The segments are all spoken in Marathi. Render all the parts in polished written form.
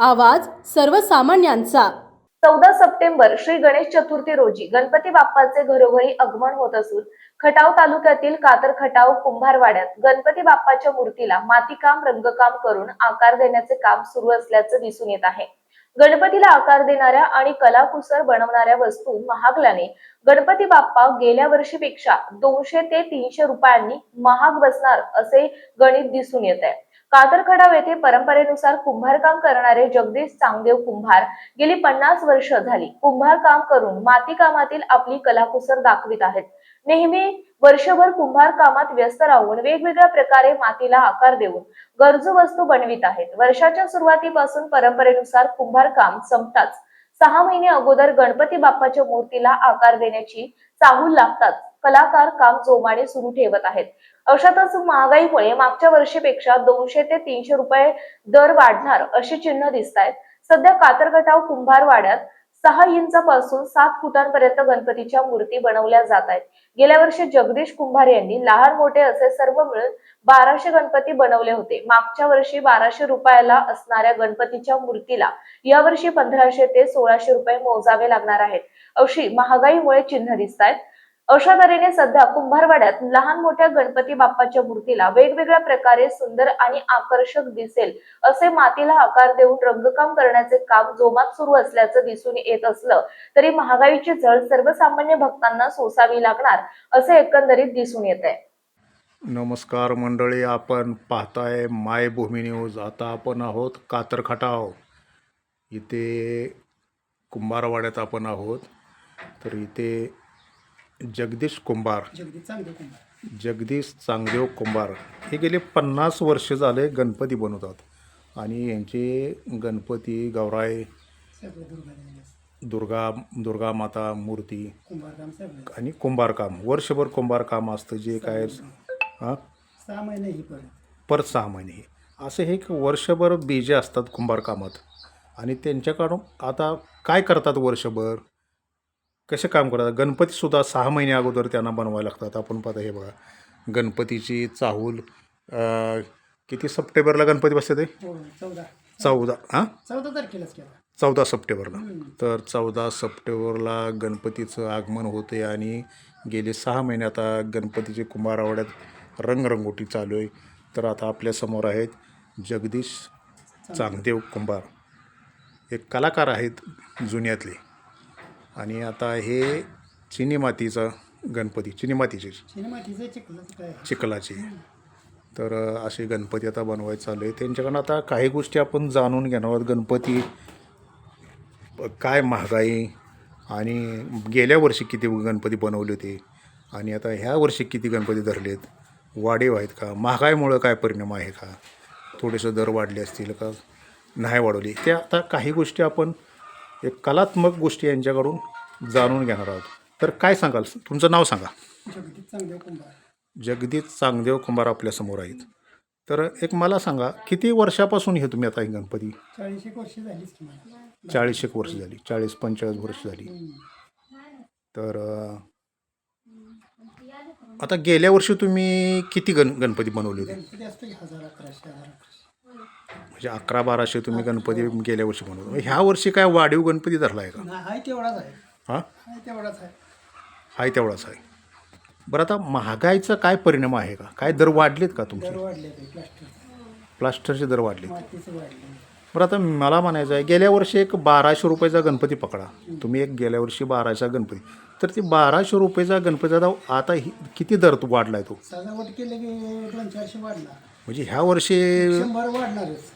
आवाज सर्वसामान्यांचा। 14 सप्टेंबर श्री गणेश चतुर्थी रोजी गणपती बाप्पाचे घरोघरी आगमन होत असून खटाव तालुक्यातील कातर खटाव कुंभारवाड्यात गणपती बाप्पाच्या मूर्तीला मातीकाम रंगकाम करून आकार देण्याचे काम सुरू असल्याचे दिसून येत आहे। गणपतीला आकार देणाऱ्या आणि कलाकुसर बनवणाऱ्या वस्तू महागल्याने गणपती बाप्पा गेल्या वर्षीपेक्षा 200 ते 300 रुपयांनी महाग बसणार असे गणित दिसून येत आहे। कातर खटाव येथे परंपरेनुसार कुंभारकाम करणारे जगदीश चांगदेव कुंभार गेली 50 वर्ष झाली कुंभार काम करून माती कामातील आपली कलाकुसर दाखवित आहेत। नेहमी वर्षभर कुंभार कामात व्यस्त राहून वेगवेगळ्या प्रकारे मातीला आकार देऊन गरजू वस्तू बनवित आहेत। वर्षाच्या सुरुवातीपासून परंपरेनुसार कुंभार काम संपताच 6 महिने अगोदर गणपती बाप्पाच्या मूर्तीला आकार देण्याची चाहूल लागतात कलाकार काम जोमाने सुरू ठेवत आहेत। अशातच महागाईमुळे मागच्या वर्षीपेक्षा 200 ते 300 रुपये दर वाढणार अशी चिन्ह दिसत आहेत। सध्या कातर खटाव कुंभारवाड्यात 6 इंचापासून 7 फुटांपर्यंत गणपतीच्या मूर्ती बनवल्या जात आहेत। गेल्या वर्षी जगदीश कुंभार यांनी लहान मोठे असे सर्व मिळून 1200 गणपती बनवले होते। मागच्या वर्षी 1200 रुपयाला असणाऱ्या गणपतीच्या मूर्तीला यावर्षी 1500 ते 1600 रुपये मोजावे लागणार आहेत अशी महागाईमुळे चिन्ह दिसत आहेत। अशा तऱ्हेने सध्या कुंभारवाड्यात लहान मोठ्या गणपती बाप्पाच्या मूर्तीला वेगवेगळ्या प्रकारे सुंदर आणि आकर्षक दिसेल असे मातीला आकार देऊन रंगकाम करण्याचे काम जोमात सुरू असल्याचं दिसून येत असलं तरी महागाईची झळ सर्वसामान्य भक्तांना सोसावी लागणार असे एकंदरीत दिसून येत आहे। नमस्कार मंडळी, आपण पाहताय मायभूमी न्यूज। आता आपण आहोत कातर खटाव इथे कुंभारवाड्यात आपण आहोत। तर इथे जगदीश चांगदेव कुंभार हे गेले 50 वर्ष झाले गणपती बनवतात आणि यांचे गणपती गौराई दुर्गा माता मूर्ती आणि कुंभारकाम वर्षभर कुंभारकाम असतं जे काय 6 महिने ही परत 6 महिने असे हे वर्षभर बीजे असतात कुंभारकामात। आणि त्यांच्याकडून आता काय करतात वर्षभर कसे काम करतात गणपतीसुद्धा 6 महिने अगोदर त्यांना बनवायला लागतात। आपण पाहता हे बघा गणपतीची चाहूल किती सप्टेंबरला गणपती बसते ते 14 तारखेलाच केला 14 सप्टेंबरला। तर 14 सप्टेंबरला गणपतीचं आगमन होते आणि गेले 6 महिने आता गणपतीचे कुंभारवाड्यात रंगरंगोटी चालू आहे। तर आता आपल्यासमोर आहेत जगदीश चांगदेव कुंभार एक कलाकार आहेत जुन्यातले आणि आता हे चिनी मातीचा गणपती चिखलाचे तर असे गणपती आता बनवायचे चालू आहे। त्यांच्याकडून आता काही गोष्टी आपण जाणून घेणार आहोत। गणपती काय महागाई आणि गेल्या वर्षी किती गणपती बनवले होते आणि आता ह्या वर्षी किती गणपती धरलेत, वाढीव आहेत का, महागाईमुळं काय परिणाम आहे का, थोडेसे दर वाढले असतील का नाही वाढवली, ते आता काही गोष्टी आपण एक कलात्मक गोष्टी यांच्याकडून जाणून घेणार आहोत। तर काय सांगाल, तुमचं नाव सांगा। जगदीश चांगदेव कुंभार आपल्यासमोर आहेत। तर एक मला सांगा किती वर्षापासून हे तुम्ही आता हे गणपती 40 वर्ष झाली 40 वर्ष झाली 40-45 वर्ष झाली। तर आता गेल्या वर्षी तुम्ही किती गणपती बनवले होते? गणपती असतो 1000-1100 म्हणजे 1100-1200 तुम्ही गणपती गेल्या वर्षी बनवले। ह्या वर्षी काय वाढीव गणपती धरला आहे का? हाय तेवढाच आहे हां हाय तेवढाच आहे। बरं आता महागाईचा काय परिणाम आहे का, काय दर वाढलेत का तुमचे? दर वाढले प्लास्टरचे दर वाढलेत। मातीचे वाढले। बरं आता मला म्हणायचं आहे गेल्या वर्षी एक 1200 रुपयाचा गणपती पकडा तुम्ही, एक गेल्या वर्षी 1200चा गणपती, तर ते 1200 रुपयाचा गणपती आता किती दर वाढला आहे तो? सजावट केले की 200-400 वाढला, म्हणजे ह्या वर्षी 100 वाढणारच,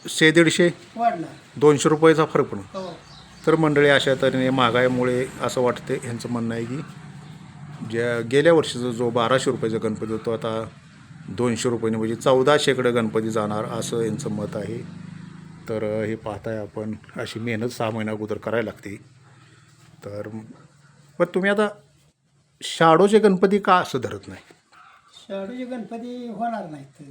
100-150 वाढणार 200 रुपयाचा फरक पण। हो। तर मंडळी अशा तऱ्हेने महागाईमुळे असं वाटते, ह्यांचं म्हणणं आहे की ज्या गेल्या वर्षीचा जो 1200 रुपयाचा गणपती होतो आता 200 रुपयाने म्हणजे 1400कडे गणपती जाणार असं यांचं मत आहे। तर हे पाहताय आपण अशी मेहनत 6 महिन्या अगोदर करायला लागते। तर पण तुम्ही आता शाडोचे गणपती का असं धरत नाही? शाडूचे गणपती होणार नाहीत,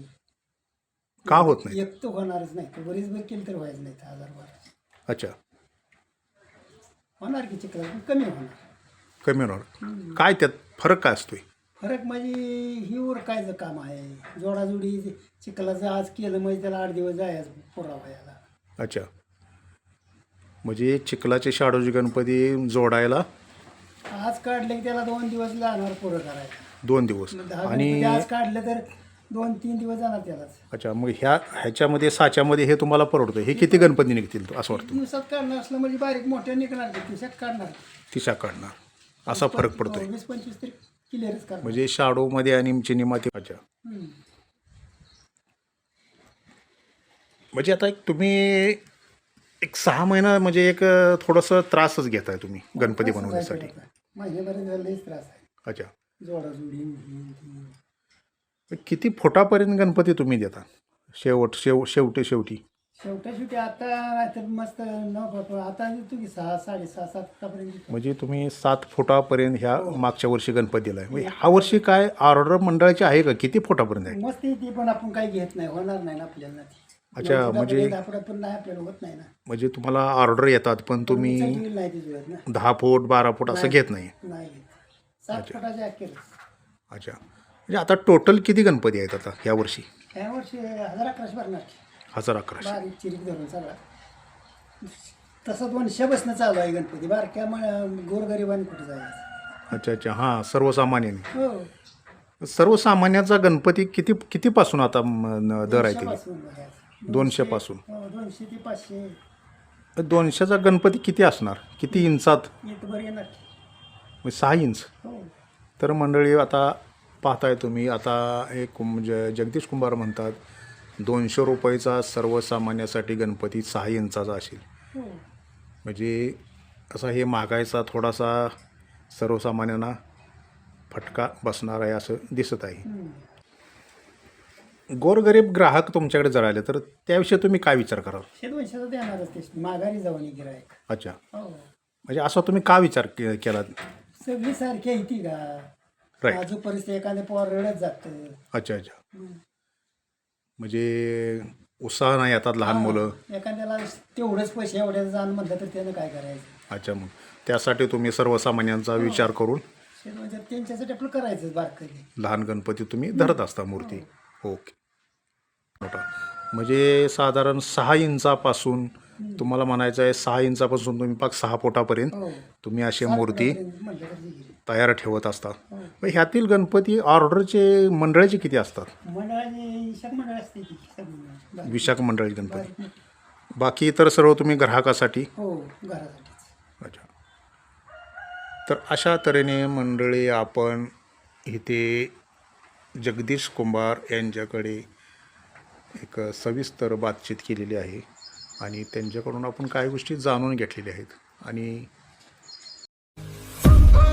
का होत नाही? एक तर होणारच नाही, बरीच बरं केली तर व्हायचं नाही 1000-1200। अच्छा, होणार की चिखला कमी होणार, कमी होणार काय त्यात फरक काय असतोय? फरक म्हणजे ही उरकायचं काम आहे, जोडाजोडी चिखलाचं आज केलं म्हणजे त्याला 8 दिवस जायचं पुरावा याला। अच्छा, म्हणजे चिखलाचे शाडूचे गणपती जोडायला आज काढले की त्याला 2 दिवस लागणार पुरं करायला. 2 दिवस 10 आणि गणपती आज काढलं तर 2-3 दिवस जाणार त्यालाच. अच्छा, मग ह्याच्यामध्ये साच्यामध्ये हे तुम्हाला परवडतं. हे किती गणपती निघतील असं वाटतं? दिवसात काढणार असलं म्हणजे बारीक मोठ्या निघणार ते दिवसात काढणार. तिशा काढणार असा फरक पडतोय. 20-25 तरी क्लिअरच करणार. म्हणजे शाडूमध्ये आणि चिनी माती. अच्छा, म्हणजे आता तुम्ही एक 6 महिना म्हणजे एक थोडंसं त्रासच घेताय तुम्ही गणपती बनवण्यासाठी. महिन्याभर लईच त्रास आहे. अच्छा, जोडाजोडी किती फुटापर्यंत गणपती तुम्ही देता शेवटी? शेवटी आता नाहीतर मस्त 9 फूट आता देतो की 6, 6.5, 7 फुटापर्यंत. म्हणजे तुम्ही 7 फुटापर्यंत ह्या मागच्या वर्षी गणपती दिलाय. म्हणजे ह्या वर्षी काय ऑर्डर मंडळाची आहे का? किती फुटापर्यंत आहे? मस्त येते पण आपण काही घेत नाही, होणार नाही ना आपल्याला. अच्छा, म्हणजे 10 फुटापर्यंत नाही आपल्याला होत नाही ना. म्हणजे तुम्हाला ऑर्डर येतात पण तुम्ही चांगली नाही ती जुळत ना. 10 फूट 12 फूट असं घेत नाही. नाही घेत. 7 फुटाच्या अखेर. अच्छा, म्हणजे आता टोटल किती गणपती आहेत आता ह्या वर्षी? ह्या वर्षी 1011 भरणार. 1011. बारीक चिरीक धरून सगळा तसं 200 बसणं चालू आहे गणपती. बारक्या गोरगरिबांनी कुठे जायचं. अच्छा अच्छा, हां, सर्वसामान्यांनी. हो, सर्वसामान्याचा गणपती कितीपासून आता दर आहे ते? 200 पासून. 200 ते 500 200चा गणपती किती असणार? किती इंचात? इथं येणार. म्हणजे 6 इंच. हो, तर मंडळी आता पाहताय तुम्ही, आता एक म्हणजे जगदीश कुंभार म्हणतात 200 रुपयाचा सर्वसामान्यासाठी गणपती 6 इंचाचा असेल. हो. म्हणजे असा हे मागायचा थोडासा सर्वसामान्यांना फटका बसणार आहे असं दिसत आहे. गोरगरीब ग्राहक तुमच्याकडे जर आले तर त्याविषयी तुम्ही काय विचार कराल? 200 देणारच ते माघारी जाऊन गिरायक. अच्छा, हो, म्हणजे असा तुम्ही का विचार केला? सगळी सारखी आहे ती का. राईट. आजू परिस्थिती एखाद्या पोर रडत जातं. अच्छा अच्छा, म्हणजे उत्साह नाही येतात लहान मुलं. एखाद्याला तेवढंच पैसे एवढ्याचं जाण म्हटलं तर त्यानं काय करायचं. अच्छा, मग त्यासाठी तुम्ही सर्वसामान्यांचा विचार करून त्यांच्यासाठी आपलं करायचं बारकाई. लहान गणपती तुम्ही धरत असता मूर्ती. ओके, मोठा म्हणजे साधारण 6 इंचापासून तुम्हाला म्हणायचं आहे. 6 इंचापासून तुम्ही पाक 6 फुटापर्यंत हो, तुम्ही अशी मूर्ती म्हटलं तर गिरी. तयार ठेवत असता. मग ह्यातील गणपती ऑर्डरचे मंडळाचे किती असतात? मंडळाची शक मंडळ असते ती सगळी. विशाख मंडळाचे गणपती. बारीक मोठी. बाकी इतर सर्व तुम्ही ग्राहकासाठी. हो, घरासाठीच. अच्छा, तर अशा तऱ्हेने मंडळी आपण इथे जगदीश कुंभार यांच्याकडे एक सविस्तर बातचीत केलेली आहे आणि त्यांच्याकडून आपण काही गोष्टी जाणून घेतलेल्या आहेत. आणि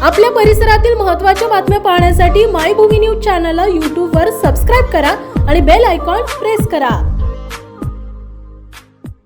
आपल्या परिसरातील महत्त्वाच्या बातम्या पाहण्यासाठी मायभूमी न्यूज चॅनलला यूट्यूबवर सबस्क्राईब करा आणि बेल आयकॉन प्रेस करा.